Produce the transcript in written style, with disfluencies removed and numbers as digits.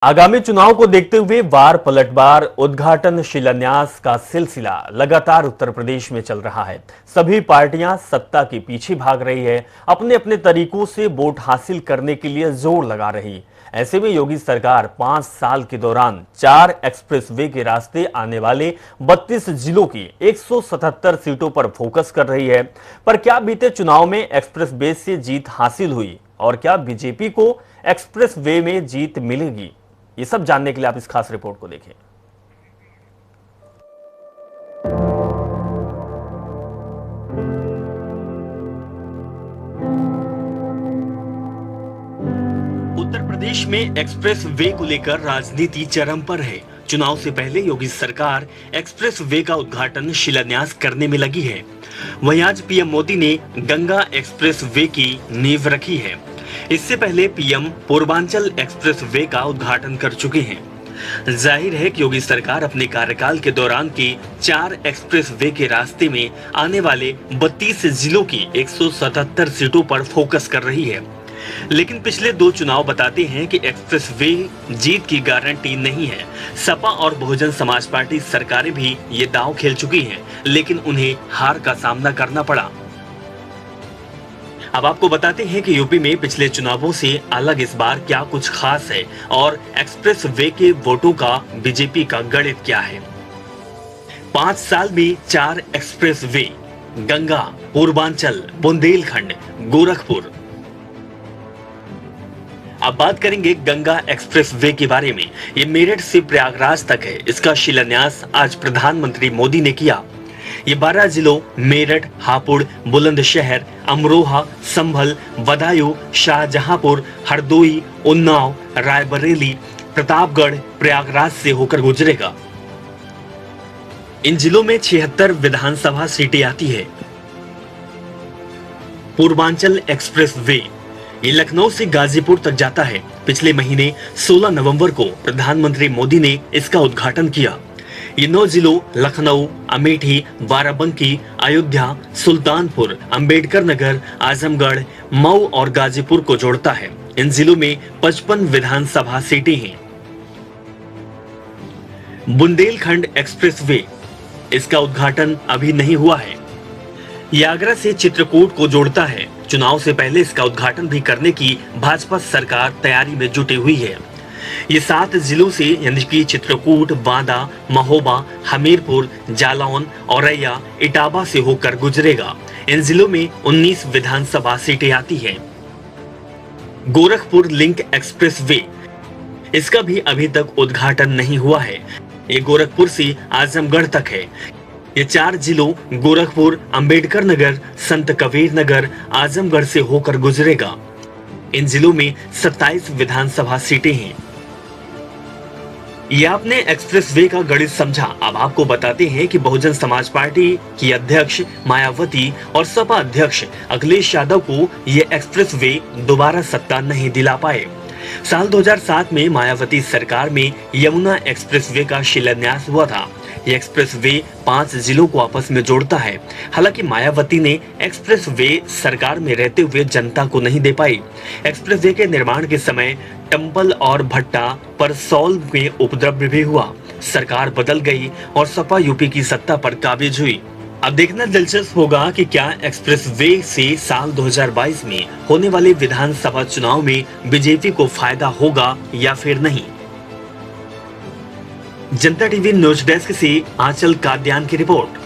आगामी चुनाव को देखते हुए वार पलटवार उद्घाटन शिलान्यास का सिलसिला लगातार उत्तर प्रदेश में चल रहा है। सभी पार्टियां सत्ता के पीछे भाग रही है, अपने अपने तरीकों से वोट हासिल करने के लिए जोर लगा रही। ऐसे में योगी सरकार 5 साल के दौरान 4 एक्सप्रेसवे के रास्ते आने वाले 32 जिलों की 177 सीटों पर फोकस कर रही है। पर क्या बीते चुनाव में एक्सप्रेसवे से जीत हासिल हुई और क्या बीजेपी को एक्सप्रेसवे में जीत मिलेगी? ये सब जानने के लिए आप इस खास रिपोर्ट को देखें। उत्तर प्रदेश में एक्सप्रेस वे को लेकर राजनीति चरम पर है। चुनाव से पहले योगी सरकार एक्सप्रेस वे का उद्घाटन शिलान्यास करने में लगी है। वहीं आज पीएम मोदी ने गंगा एक्सप्रेस वे की नींव रखी है। इससे पहले पीएम पूर्वांचल एक्सप्रेस वे का उद्घाटन कर चुके हैं। जाहिर है कि योगी सरकार अपने कार्यकाल के दौरान के 4 एक्सप्रेस वे के रास्ते में आने वाले 32 जिलों की 177 सीटों पर फोकस कर रही है। लेकिन पिछले 2 चुनाव बताते हैं कि एक्सप्रेस वे जीत की गारंटी नहीं है। सपा और बहुजन समाज पार्टी सरकारें भी ये दांव खेल चुकी हैं, लेकिन उन्हें हार का सामना करना पड़ा। अब आपको बताते हैं कि यूपी में पिछले चुनावों से अलग इस बार क्या कुछ खास है और एक्सप्रेस वे के वोटों का बीजेपी का गणित क्या है। 5 साल में 4 एक्सप्रेस वे, गंगा, पूर्वांचल, बुंदेलखंड, गोरखपुर। अब बात करेंगे गंगा एक्सप्रेस वे के बारे में। ये मेरठ से प्रयागराज तक है। इसका शिलान्यास आज प्रधानमंत्री मोदी ने किया। ये 12 जिलों मेरठ, हापुड़, बुलंदशहर, अमरोहा, संभल, बदायूं, शाहजहांपुर, हरदोई, उन्नाव, रायबरेली, प्रतापगढ़, प्रयागराज से होकर गुजरेगा। इन जिलों में 76 विधानसभा सीटें आती है। पूर्वांचल एक्सप्रेस वे ये लखनऊ से गाजीपुर तक जाता है। पिछले महीने 16 नवंबर को प्रधानमंत्री मोदी ने इसका उद्घाटन किया। ये 9 जिलों लखनऊ, अमेठी, बाराबंकी, अयोध्या, सुल्तानपुर, अंबेडकर नगर, आजमगढ़, मऊ और गाजीपुर को जोड़ता है। इन जिलों में 55 विधानसभा सीटें हैं। बुंदेलखंड एक्सप्रेस वे, इसका उद्घाटन अभी नहीं हुआ है। ये आगरा से चित्रकूट को जोड़ता है। चुनाव से पहले इसका उद्घाटन भी करने की भाजपा सरकार तैयारी में जुटी हुई है। ये 7 जिलों से यानी कि चित्रकूट, बांदा, महोबा, हमीरपुर, जालौन, औरैया, इटावा से होकर गुजरेगा। इन जिलों में 19 विधानसभा सीटें आती हैं। गोरखपुर लिंक एक्सप्रेस वे, इसका भी अभी तक उद्घाटन नहीं हुआ है। ये गोरखपुर से आजमगढ़ तक है। ये 4 जिलों गोरखपुर, अंबेडकर नगर, संत कबीर नगर, आजमगढ़ से होकर गुजरेगा। इन जिलों में 27 विधानसभा सीटें हैं। ये आपने एक्सप्रेस वे का गणित समझा। अब आपको बताते हैं कि बहुजन समाज पार्टी की अध्यक्ष मायावती और सपा अध्यक्ष अखिलेश यादव को ये एक्सप्रेस वे दोबारा सत्ता नहीं दिला पाए। साल 2007 में मायावती सरकार में यमुना एक्सप्रेस वे का शिलान्यास हुआ था। ये एक्सप्रेस वे 5 जिलों को आपस में जोड़ता है। हालांकि मायावती ने एक्सप्रेस वे सरकार में रहते हुए जनता को नहीं दे पाई। एक्सप्रेस वे के निर्माण के समय टंपल और भट्टा पर सौल में उपद्रव भी हुआ। सरकार बदल गई और सपा यूपी की सत्ता पर काबिज हुई। अब देखना दिलचस्प होगा कि क्या एक्सप्रेस वे से साल 2022 में होने वाले विधानसभा चुनाव में बीजेपी को फायदा होगा या फिर नहीं। जनता टीवी न्यूज डेस्क से आंचल काद्यान की रिपोर्ट।